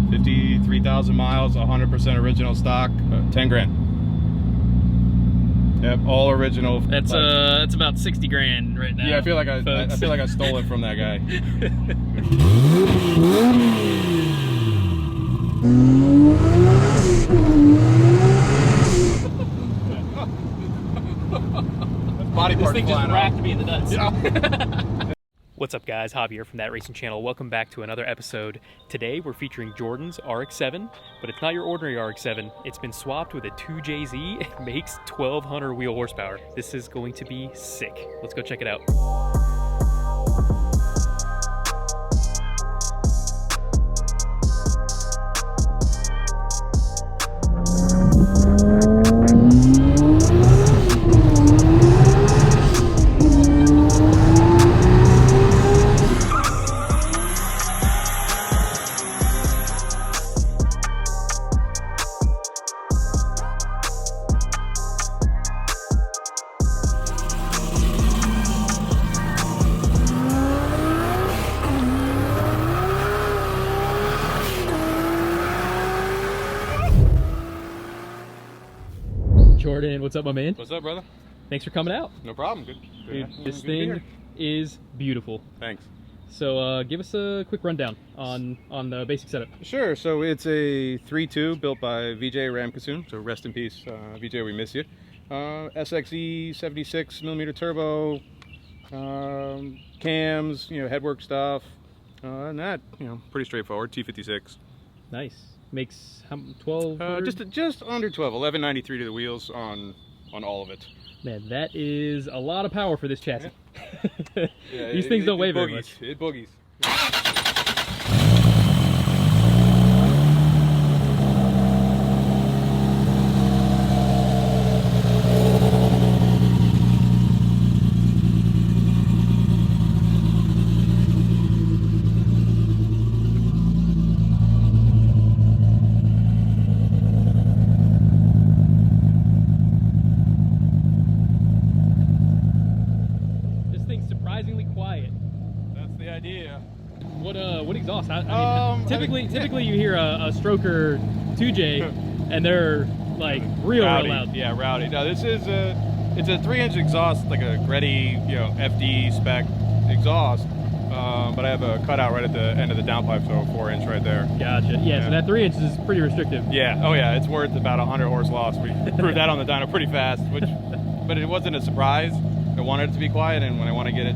53,000 miles, 100% original stock, 10 grand. Yep, all original. That's it's about 60 grand right now. Yeah, I feel like I feel like I stole it from that guy. Body This part thing just flying racked off. me in the nuts. Yeah. What's up guys, Javier from That Racing Channel. Welcome back to another episode. Today we're featuring Jordan's RX7, but it's not your ordinary RX7. It's been swapped with a 2JZ. It makes 1200 wheel horsepower. This is going to be sick. Let's go check it out. Jordan, what's up, my man? What's up, brother? Thanks for coming out. No problem. Good. Dude, this thing is beautiful. Thanks. So give us a quick rundown on the basic setup. Sure. So it's a 3.2 built by VJ Ramkasoon. So rest in peace, VJ. We miss you. SXE 76mm turbo, cams, headwork stuff, and that, pretty straightforward. T56. Nice. Makes how 12? Just under 12. 1193 to the wheels on all of it. Man, that is a lot of power for this chassis. Yeah, These things don't weigh very much. It boogies. Surprisingly quiet. That's the idea. What exhaust? I mean, typically you hear a stroker 2J and they're like real loud. Yeah, rowdy. No, this is it's a 3-inch exhaust, like a Gretty, FD spec exhaust. But I have a cutout right at the end of the downpipe, so a 4-inch right there. Gotcha. Yeah, so that 3 inches is pretty restrictive. Yeah. Oh yeah, it's worth about 100 horse loss. We proved that on the dyno pretty fast, but it wasn't a surprise. I wanted it to be quiet, and when I want to get it,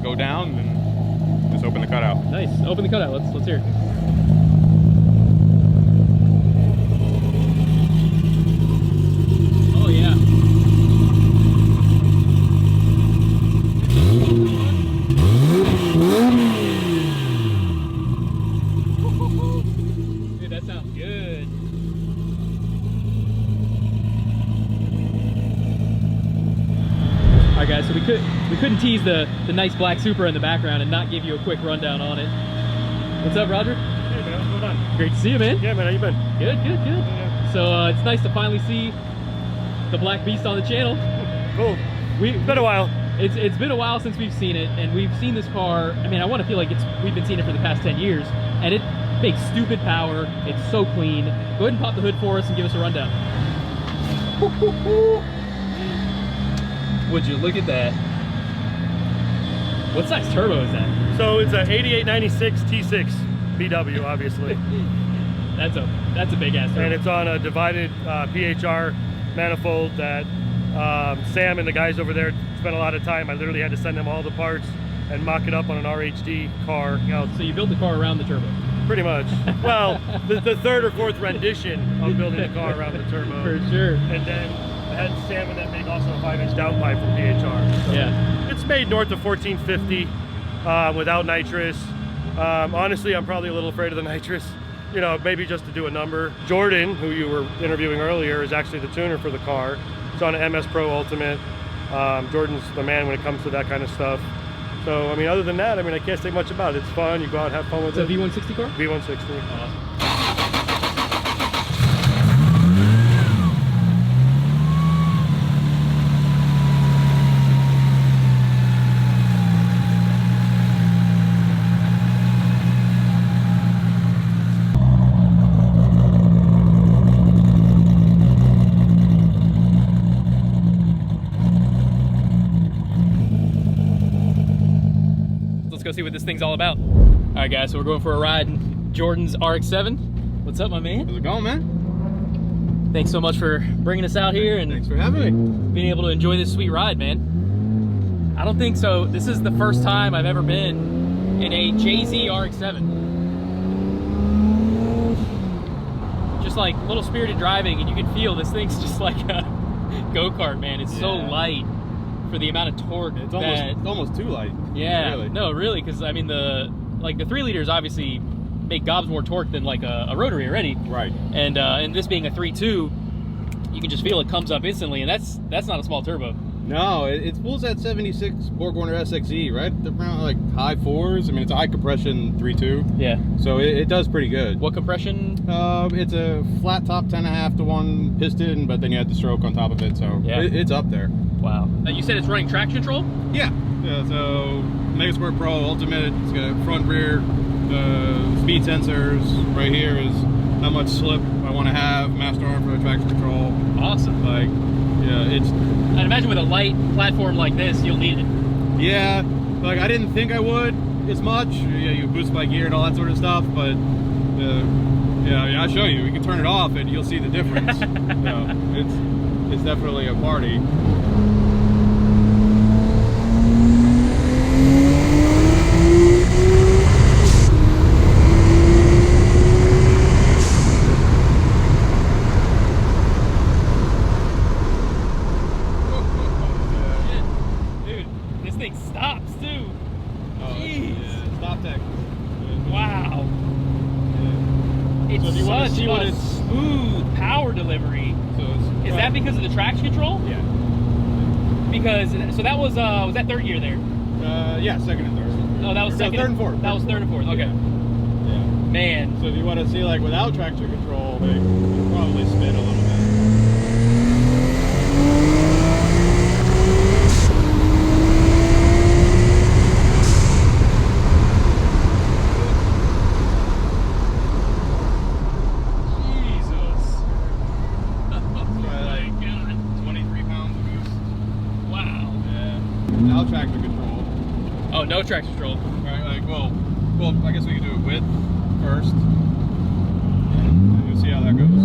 go down, then just open the cutout. Nice. Open the cutout. Let's hear it. Oh yeah. Dude, that sounds good. All right, guys. So we couldn't tease the nice black Supra in the background and not give you a quick rundown on it. What's up, Roger? Hey man, what's going on? Great to see you, man. Yeah, man. How you been? Good. Yeah. So it's nice to finally see the black beast on the channel. Cool. It's been a while. It's been a while since we've seen it, and we've seen this car. I mean, I want to feel like we've been seeing it for the past 10 years, and it makes stupid power. It's so clean. Go ahead and pop the hood for us and give us a rundown. Would you look at that? What size turbo is that? So it's a 8896 T6 BW, obviously. That's a big ass turbo. And it's on a divided PHR manifold that Sam and the guys over there spent a lot of time. I literally had to send them all the parts and mock it up on an RHD car. So you built the car around the turbo? Pretty much. Well, the third or fourth rendition of building the car around the turbo. For sure. And then I had Sam and them make also a 5-inch downpipe from PHR. So yeah. It's made north of 1450 without nitrous. Honestly, I'm probably a little afraid of the nitrous. Maybe just to do a number. Jordan, who you were interviewing earlier, is actually the tuner for the car. It's on an MS Pro Ultimate. Jordan's the man when it comes to that kind of stuff. So, I mean, other than that, I can't say much about it. It's fun. You go out and have fun with it. It's a V160 car? V160. Awesome. see what this thing's all about. All right, guys, so we're going for a ride in Jordan's RX7. What's up, my man? How's it going, man? Thanks so much for bringing us out here and Thanks for having me. being able to enjoy this sweet ride, man. I don't think so. This is the first time I've ever been in a JZ RX7. Just like little spirited driving, and you can feel this thing's just like a go-kart, man. It's so light for the amount of torque. It's almost too light. Yeah, really. No, really, because I mean the 3 liters obviously make gobs more torque than like a rotary already. Right. And this being a 3.2, you can just feel it comes up instantly, and that's not a small turbo. No, it pulls at 76 four-corner SXE, right? Around like high fours. I mean, it's a high compression 3.2. Yeah. So it does pretty good. What compression? It's a flat top 10.5 to 1 piston, but then you had the stroke on top of it, so Yeah. it's up there. Wow. You said it's running traction control? Yeah. So Megasport Pro Ultimate. It's got front, rear, speed sensors. Right here is how much slip I want to have. Master arm for the traction control. Awesome. Like, yeah, it's. I'd imagine with a light platform like this, you'll need it. Yeah, like I didn't think I would as much. Yeah, you boost by gear and all that sort of stuff, but yeah, I'll show you. We can turn it off and you'll see the difference. So it's definitely a party. Stops too. Oh, jeez. Yeah, stop tech. Wow. Yeah. It's So if you want to see what a it's smooth power delivery. So it's Is that because of the traction control? Yeah. Because so that was that third gear there? Yeah, second and third. Oh, that was second. Third and fourth. That was third and fourth. Okay. Yeah. Man. So if you want to see like without traction control, it'll probably spin a little bit. No traction control. Oh, no traction control. Right, like, well, I guess we could do it with first. And you'll see how that goes. So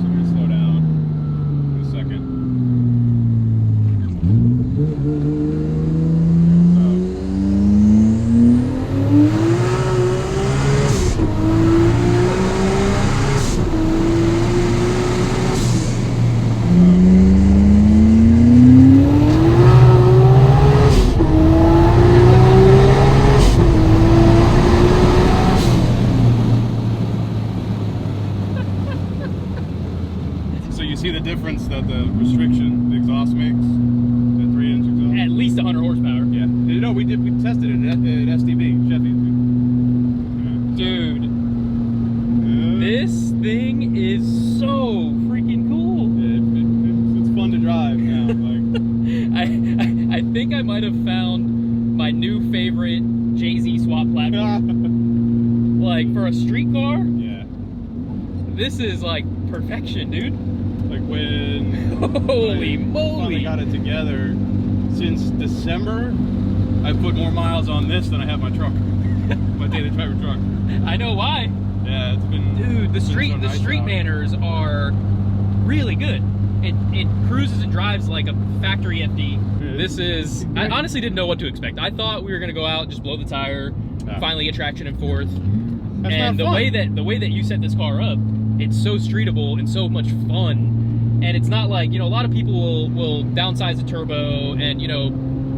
we're gonna slow down in a second. So you see the difference that the restriction, the exhaust makes, the 3-inch exhaust? At least 100 horsepower. Yeah. You know, we tested it at STB, Sheffield. Dude, this thing is so freaking cool. It's fun to drive now. Like. I think I might have found my new favorite JZ swap platform. Like for a street car, Yeah. this is like perfection, dude. Like when Holy I moly! finally got it together. Since December, I put more miles on this than I have my truck, my daily driver truck. I know why. Yeah, it's been. Dude, the street out. manners are really good. It cruises and drives like a factory FD. This is. I honestly didn't know what to expect. I thought we were gonna go out, just blow the tire, finally get traction and forth. That's And not the way that you set this car up, it's so streetable and so much fun. And it's not like, you know, a lot of people will downsize the turbo and, you know,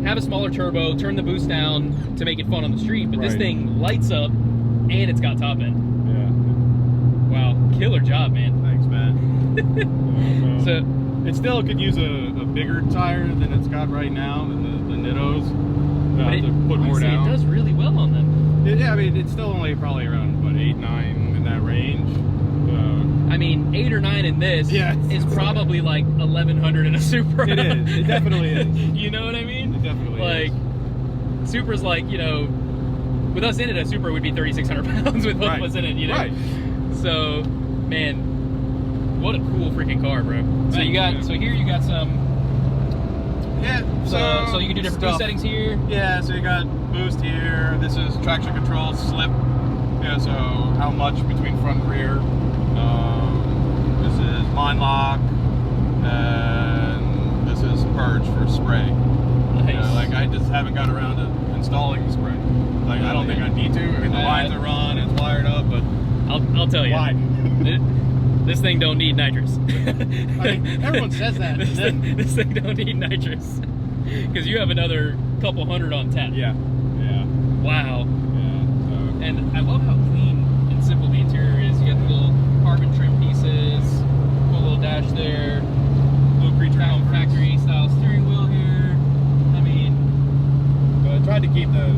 have a smaller turbo, turn the boost down to make it fun on the street. But this thing lights up and it's got top end. Yeah. Wow, killer job, man. Thanks, man. So it still could use a bigger tire than it's got right now, than the Nittos. To put more down. It does really well on them. Yeah, I mean, it's still only probably around, what, 8, 9 in that range. I mean, 8 or 9 in this is probably like 1100 in a Supra. It is. It definitely is. You know what I mean? It definitely like, is. Supra's like, you know, with us in it, a Supra would be 3,600 pounds with both of us in it, you know? Right. So, man, what a cool freaking car, bro. So you got, so here you got some. Yeah. So you can do different boost settings here. Yeah. So you got boost here. This is traction control, slip. Yeah, so how much between front and rear. This is line lock, and this is purge for spray. Nice. Yeah, like I just haven't got around to installing the spray. Like I don't think I need to. I mean the lines are run, it's wired up, but I'll tell you. why? This thing don't need nitrous. I mean, everyone says that. This thing don't need nitrous. Because you have another couple hundred on tap. Yeah. Yeah. Wow. Yeah. So. And I love how clean and simple the interior is. You got the little carbon trim pieces, cool little dash there, Little creature down comforts. factory style steering wheel here. I mean, But I tried to keep the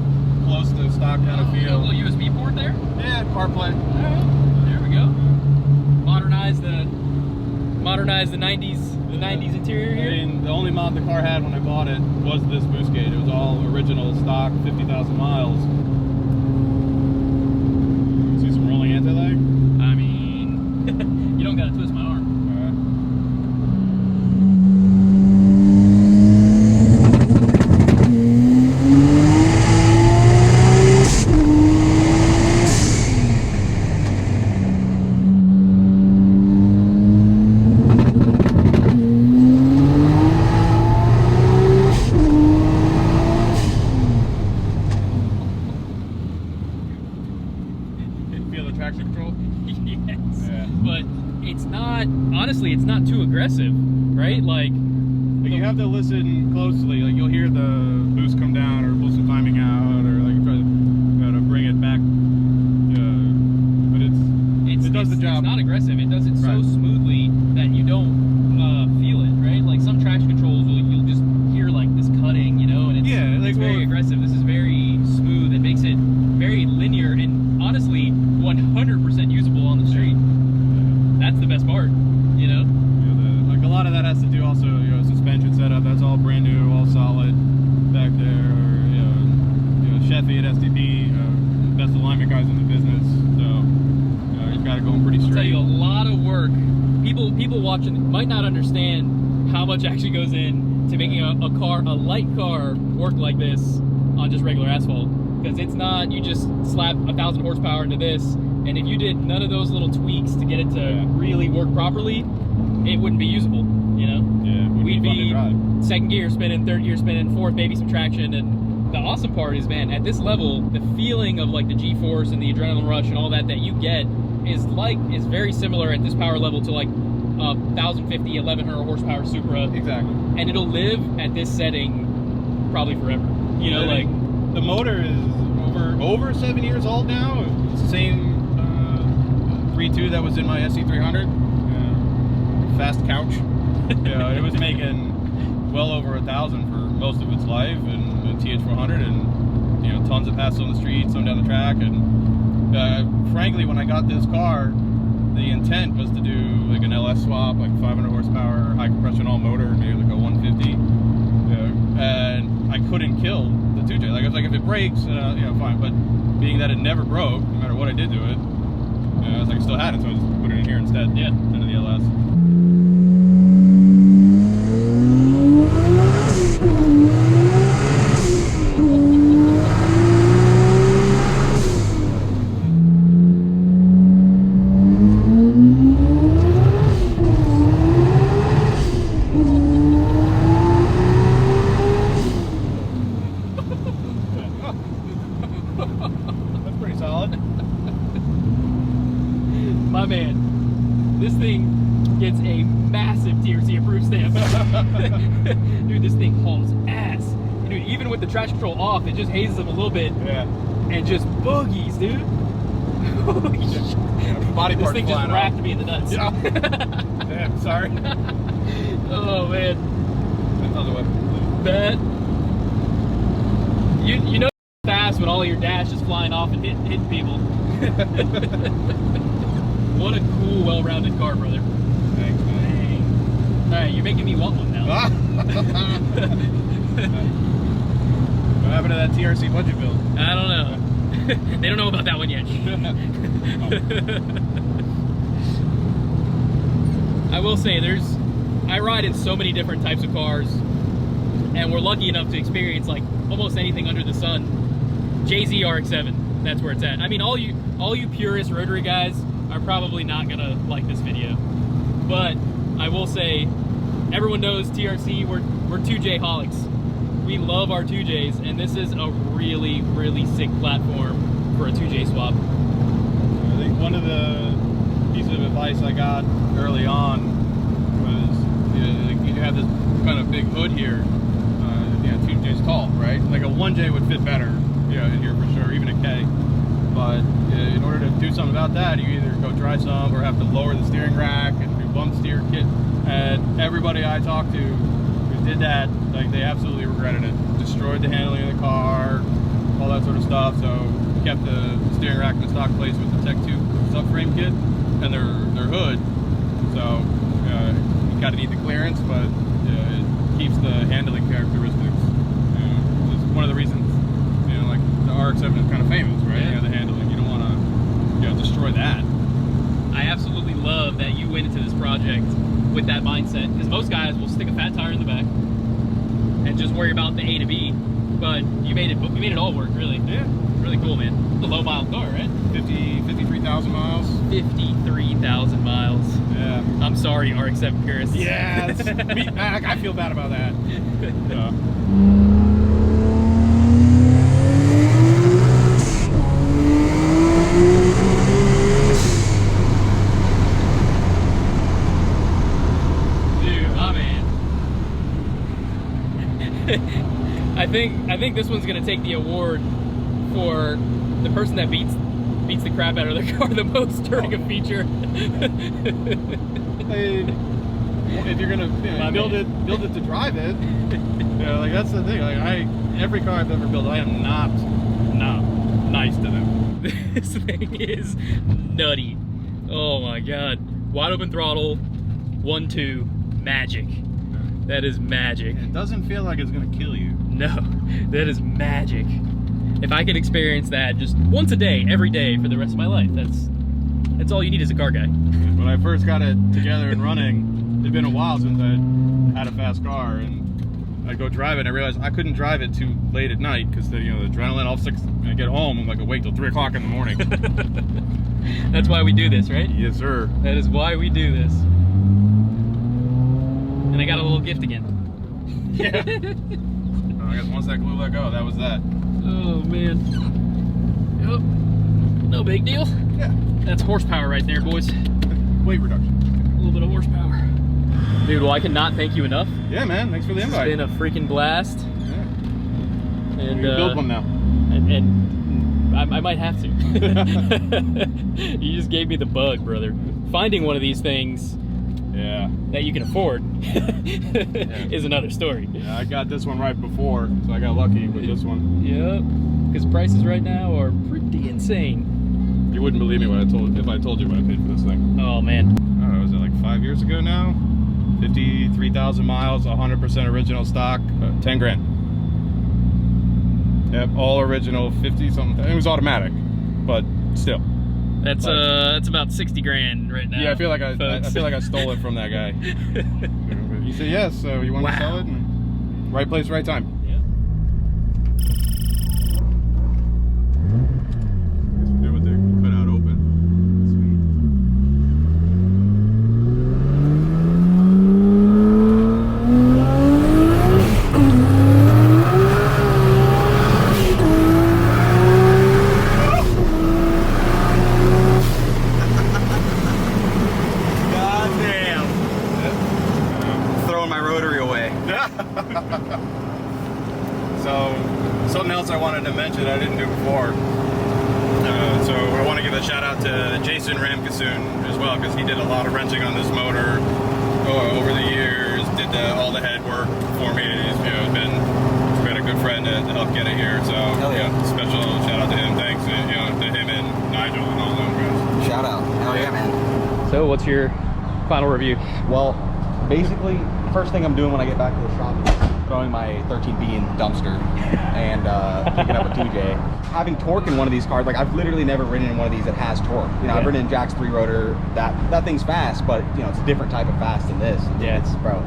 close to stock kind of you got a feel. little USB port there. Yeah, CarPlay. All right, there we go. Modernize the 90s interior I here. mean, the only mod the car had when I bought it was this boost gate. It was all original stock, 50,000 miles. See some rolling anti-lag? I mean, you don't gotta twist my arm. Feel the traction control? Yes. Yeah. But it's not, honestly, it's not too aggressive, right? Like, Like you have to listen closely. Like you'll hear the boost come down or pull some timing out, or like try to bring it back. But it does the job. It's not aggressive. It does it so Right. smoothly that you don't feel it, right? Like some traction controls, you'll just hear like this cutting, you know, and it's, Yeah, like, it's very well, aggressive. This is very smooth. It makes it very linear and honestly 100% usable on the street. That's the best part, you know? Like a lot of that has to do also, suspension setup. That's all brand new, all solid back there. Sheffield STP, best alignment guys in the business. So you've got it going pretty I'll tell straight. you, a lot of work. People watching might not understand how much actually goes in to making a light car work like this on just regular asphalt. Because it's not, you just slap 1,000 horsepower into this, and if you did none of those little tweaks to get it to really work properly, it wouldn't be usable, you know? Yeah, it would We'd be fun to drive. second gear spinning, third gear spinning, fourth maybe some traction, and the awesome part is, man, at this level, the feeling of like the G-force and the adrenaline rush and all that you get is very similar at this power level to like 1,050, 1,100 horsepower Supra. Exactly. And it'll live at this setting probably forever. You know, like the motor is over 7 years old now. It's the same 3.2 that was in my SC300. Fast couch. It was making well over 1,000 for most of its life, and the TH400, and tons of passes on the street, some down the track. And frankly, when I got this car, the intent was to do like an LS swap, like 500 horsepower, high compression all motor, maybe like a 150. And I couldn't kill the 2J. Like I was like, if it breaks, fine. But being that it never broke, no matter what I did to it, I was like, I still had it, so I just put it in here instead. Yeah. Instead of the LS. That's pretty solid. my man, this thing gets a massive TRC approved stamp. Dude, this thing hauls ass. Dude, even with the traction control off, it just hazes them a little bit. Yeah. And just boogies, dude. Holy shit. Body This part thing just flying racked off. me in the nuts. Yeah. Damn, sorry. Oh man. That's not the way. That you know fast when all your dash is flying off and hitting people. What a cool, well-rounded car, brother. Thanks, man. All right, you're making me want one now. What happened to that TRC budget build? I don't know. They don't know about that one yet. I will say, I ride in so many different types of cars, and we're lucky enough to experience like almost anything under the sun. JZ RX7. That's where it's at. I mean, all you purist rotary guys are probably not gonna like this video, but I will say, everyone knows TRC. We're 2J holics. We love our 2Js, and this is a really, really sick platform for a 2J swap. I think one of the pieces of advice I got early on was, you have this kind of big hood here. 2J's tall, right? Like a 1J would fit better, in here for sure, even a K. But in order to do something about that, you either go try some or have to lower the steering rack and do bump steer kit. And everybody I talked to who did that, like, they absolutely regretted it. Destroyed the handling of the car, all that sort of stuff. So we kept the steering rack in the stock place with the Tech 2 subframe kit and their hood. So you kind of need the clearance, but it keeps the handling characteristics. It's one of the reasons, like the RX7 is kind of famous, right? Yeah. The handling. You don't want to, destroy that. I absolutely love that you went into this project with that mindset, because most guys will stick a fat tire in the back and just worry about the A to B, but you made it all work, really. Yeah. Really cool, man. It's a low mile car, right? 53,000 miles. 53,000 miles. Yeah. I'm sorry, RX7 purists. Yeah, I feel bad about that. I think this one's gonna take the award for the person that beats the crap out of their car the most during a feature. If you're gonna build it to drive it, like that's the thing. Like every car I've ever built, I am not nice to them. This thing is nutty. Oh my god! Wide open throttle, 1.2, magic. That is magic. It doesn't feel like it's gonna kill you. No, that is magic. If I could experience that just once a day, every day for the rest of my life, that's all you need as a car guy. When I first got it together and running, it'd been a while since I had a fast car, and I'd go drive it and I realized I couldn't drive it too late at night because the adrenaline, all 6, when I get home, I'm like awake till 3 o'clock in the morning. That's why we do this, right? Yes, sir. That is why we do this. And I got a little gift again. Yeah. I guess once that glue let go, that was that. Oh man. Yep. No big deal. Yeah. That's horsepower right there, boys. Weight reduction. A little bit of horsepower. Dude, well, I cannot thank you enough. Yeah, man. Thanks for the invite. It's been a freaking blast. Yeah. And you build one now. And I might have to. You just gave me the bug, brother. Finding one of these things that you can afford is another story. Yeah, I got this one right before, so I got lucky with this one. Yep, because prices right now are pretty insane. You wouldn't believe me if I told you what I paid for this thing. Oh man. I don't know, was it like 5 years ago now? 53,000 miles, 100% original stock, 10 grand. Yep, all original, 50 something. It was automatic, but still. That's about 60 grand right now. Yeah, I feel like I stole it from that guy. You say yes, so you want to sell it? And right place, right time. Yeah. Guess we'll do with the cutout open. So, something else I wanted to mention I didn't do before. So I want to give a shout out to Jason Ramkasoon as well, because he did a lot of wrenching on this motor over the years, did all the head work for me. He's been a good friend to help get it here. So special shout out to him. Thanks to him and Nigel and all those guys. Shout out. Hell yeah, man. So what's your final review? Well, basically, first thing I'm doing when I get back to the shop is throwing my 13B in the dumpster and picking up a 2J. Having torque in one of these cars, like I've literally never ridden in one of these that has torque. I've ridden in Jack's 3-rotor. That thing's fast, but it's a different type of fast than this. Yeah. It's, bro,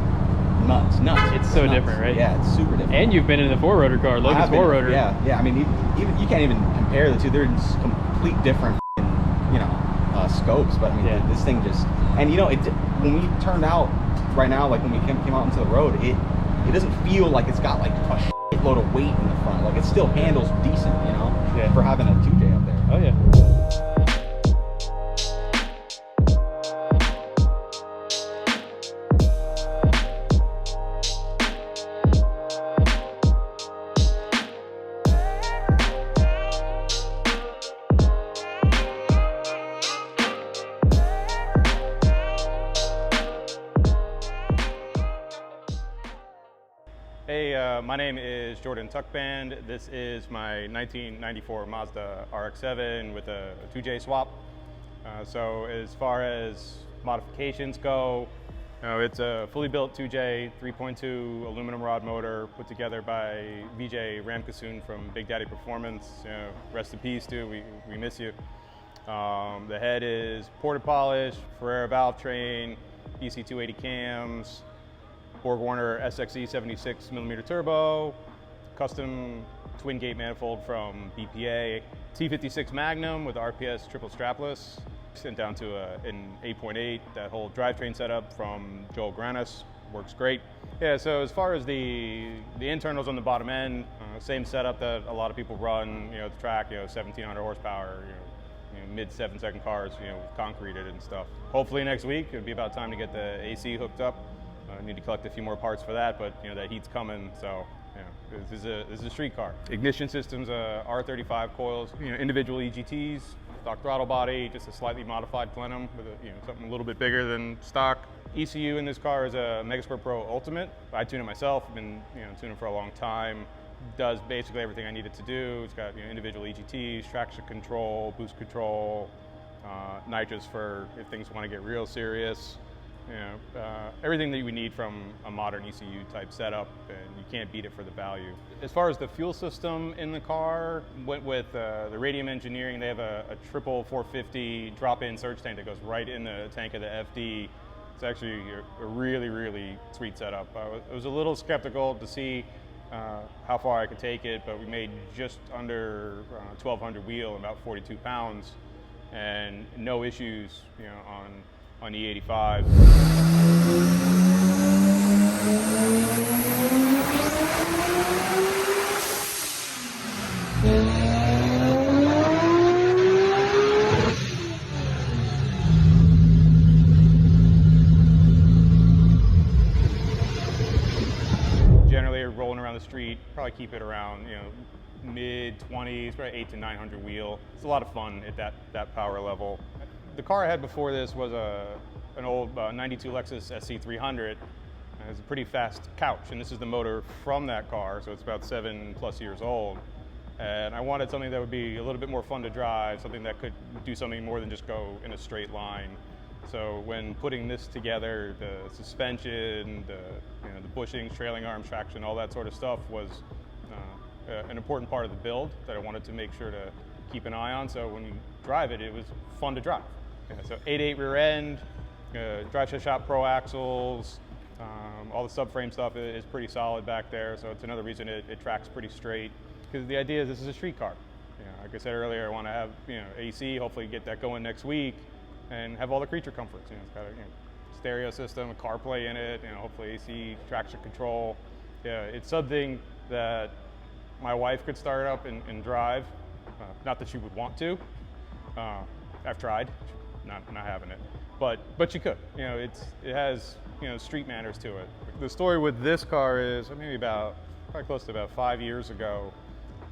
nuts. It's so nuts. different, right? Yeah, it's super different. And you've been in the 4-rotor car, Logan's 4-rotor. Yeah. I mean, even you can't even compare the two. They're just complete different, scopes. But I mean, this thing just, and when we turned out right now, like when we came out into the road, it doesn't feel like it's got like a shitload of weight in the front. Like it still handles decent, for having a 2J up there. Oh yeah. Hey, my name is Jordan Tuckband. This is my 1994 Mazda RX7 with a 2J swap. So as far as modifications go, it's a fully built 2J 3.2 aluminum rod motor put together by VJ Ramkasoon from Big Daddy Performance. Rest in peace, dude. We miss you. The head is porta polish, Ferrera valve train, EC280 cams, Borg-Warner SXE 76mm turbo, custom twin gate manifold from BPA, T56 Magnum with RPS triple strapless, sent down to an 8.8. That whole drivetrain setup from Joel Granis works great. Yeah, so as far as the internals on the bottom end, same setup that a lot of people run, the track, 1700 horsepower, mid 7-second cars, concreted and stuff. Hopefully next week, it'll be about time to get the AC hooked up. I need to collect a few more parts for that, but that heat's coming, so this is a street car. Ignition systems, R35 coils, individual EGTs, stock throttle body, just a slightly modified plenum with something a little bit bigger than stock. ECU in this car is a Megasport Pro Ultimate. I tune it myself. I've been tuning for a long time. Does basically everything I need it to do. It's got individual EGTs, traction control, boost control, nitrous for if things want to get real serious. Everything that you would need from a modern ECU type setup, and you can't beat it for the value. As far as the fuel system in the car, went with the Radium Engineering. They have a triple 450 drop-in surge tank that goes right in the tank of the FD. It's actually a really, really sweet setup. I was a little skeptical to see how far I could take it, but we made just under 1200 wheel and about 42 pounds, and no issues, on E85. Generally, rolling around the street, probably keep it around, mid 20s, probably 800 to 900 wheel. It's a lot of fun at that power level. The car I had before this was an old 92 Lexus SC300. It was a pretty fast couch, and this is the motor from that car, so it's about 7+ years old. And I wanted something that would be a little bit more fun to drive, something that could do something more than just go in a straight line. So when putting this together, the suspension, the bushings, trailing arms, traction, all that sort of stuff was an important part of the build that I wanted to make sure to keep an eye on. So when you drive it, it was fun to drive. So 8.8 rear end, Drive Shaft Shop Pro axles, all the subframe stuff is pretty solid back there. So it's another reason it tracks pretty straight. Because the idea is this is a street car. Like I said earlier, I want to have AC. Hopefully get that going next week, and have all the creature comforts. It's got a stereo system, a CarPlay in it. Hopefully AC, traction control. It's something that my wife could start up and drive. Not that she would want to. I've tried, not having it, but you could. It has street manners to it. The story with this car is probably close to about 5 years ago.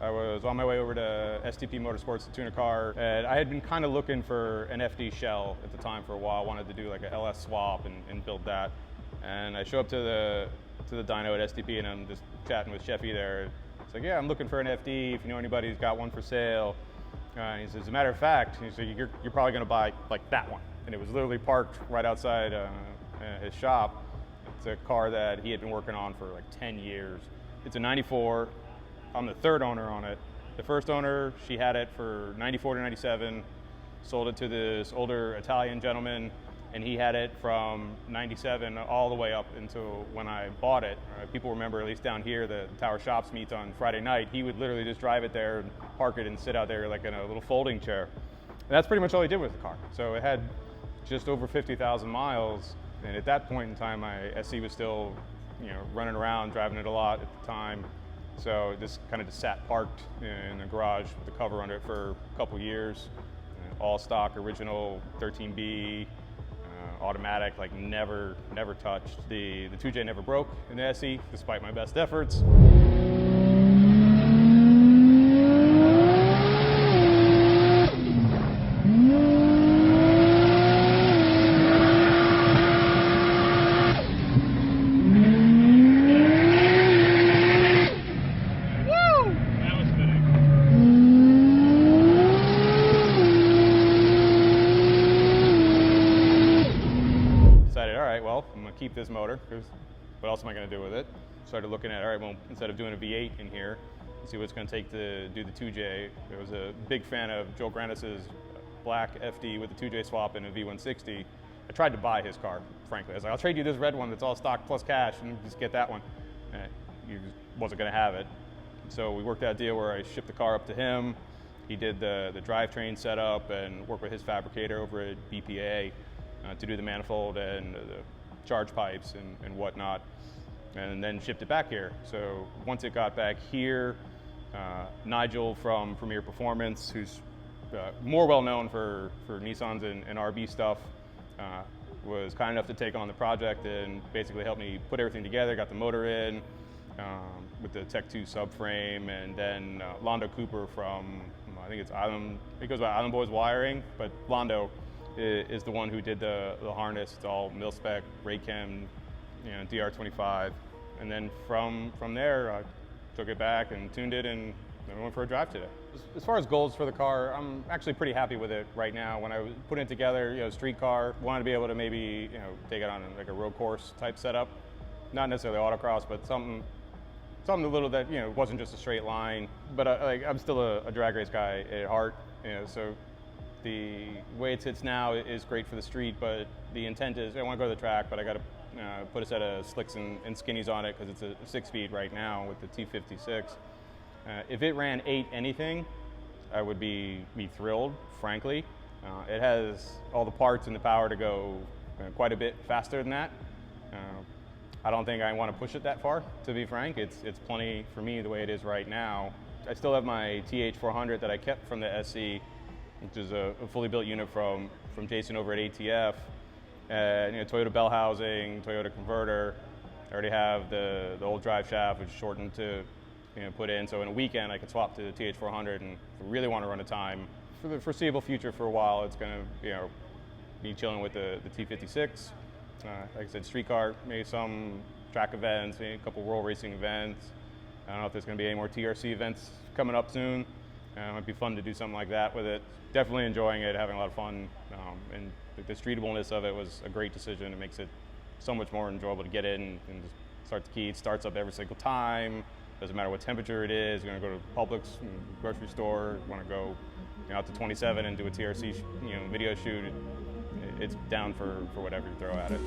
I was on my way over to STP Motorsports to tune a car, and I had been kind of looking for an FD shell at the time for a while. I wanted to do like a LS swap and build that. And I show up to the dyno at STP, and I'm just chatting with Sheffy there. It's like, yeah, I'm looking for an FD. If you know anybody who's got one for sale. And he says, as a matter of fact, he said, you're probably going to buy like that one. And it was literally parked right outside his shop. It's a car that he had been working on for like 10 years. It's a 94. I'm the third owner on it. The first owner, she had it for 94 to 97, sold it to this older Italian gentleman and he had it from 97 all the way up until when I bought it. People remember, at least down here, the Tower Shops meets on Friday night. He would literally just drive it there and park it and sit out there like in a little folding chair. And that's pretty much all he did with the car. So it had just over 50,000 miles, and at that point in time, my SE was still, running around, driving it a lot at the time. So this kind of just sat parked in the garage with the cover under it for a couple years. All stock, original 13B, automatic, like never touched. The 2J never broke in the SE, despite my best efforts. Keep this motor, because what else am I going to do with it? Started looking at, all right, well, instead of doing a V8 in here, see what it's going to take to do the 2J. I was a big fan of Joel Grandis's black FD with the 2J swap and a V160. I tried to buy his car, frankly. I was like, I'll trade you this red one that's all stock plus cash and just get that one. And he wasn't going to have it. So we worked out a deal where I shipped the car up to him. He did the drivetrain setup and worked with his fabricator over at BPA to do the manifold and the charge pipes and whatnot, and then shipped it back here. So once it got back here, Nigel from Premier Performance, who's more well known for Nissans and RB stuff, was kind enough to take on the project and basically help me put everything together, got the motor in with the Tech 2 subframe, and then Londo Cooper from, I think it's Island, it goes by Island Boys Wiring, but Londo is the one who did the harness. It's all mil-spec, Raychem, DR25. And then from there, I took it back and tuned it and then went for a drive today. As far as goals for the car, I'm actually pretty happy with it right now. When I was putting it together, street car, wanted to be able to maybe, take it on like a road course type setup. Not necessarily autocross, but something a little that, wasn't just a straight line. But I'm still a drag race guy at heart, so the way it sits now is great for the street, but the intent is I want to go to the track, but I got to put a set of slicks and skinnies on it because it's a 6-speed right now with the T56. If it ran 8 anything, I would be thrilled, frankly. It has all the parts and the power to go quite a bit faster than that. I don't think I want to push it that far, to be frank. It's plenty for me the way it is right now. I still have my TH400 that I kept from the SE, which is a fully built unit from Jason over at ATF. Toyota bell housing, Toyota converter. I already have the old drive shaft, which is shortened to put in. So in a weekend, I could swap to the TH400, and if I really want to run a time, for the foreseeable future for a while, it's going to be chilling with the T56. Like I said, street car, maybe some track events, maybe a couple world racing events. I don't know if there's going to be any more TRC events coming up soon. It might be fun to do something like that with it. Definitely enjoying it, having a lot of fun, and the streetableness of it was a great decision. It makes it so much more enjoyable to get in and just start the key. It starts up every single time. Doesn't matter what temperature it is. You're going to go to Publix, grocery store. You want to go out to 27 and do a TRC, video shoot. It's down for whatever you throw at it.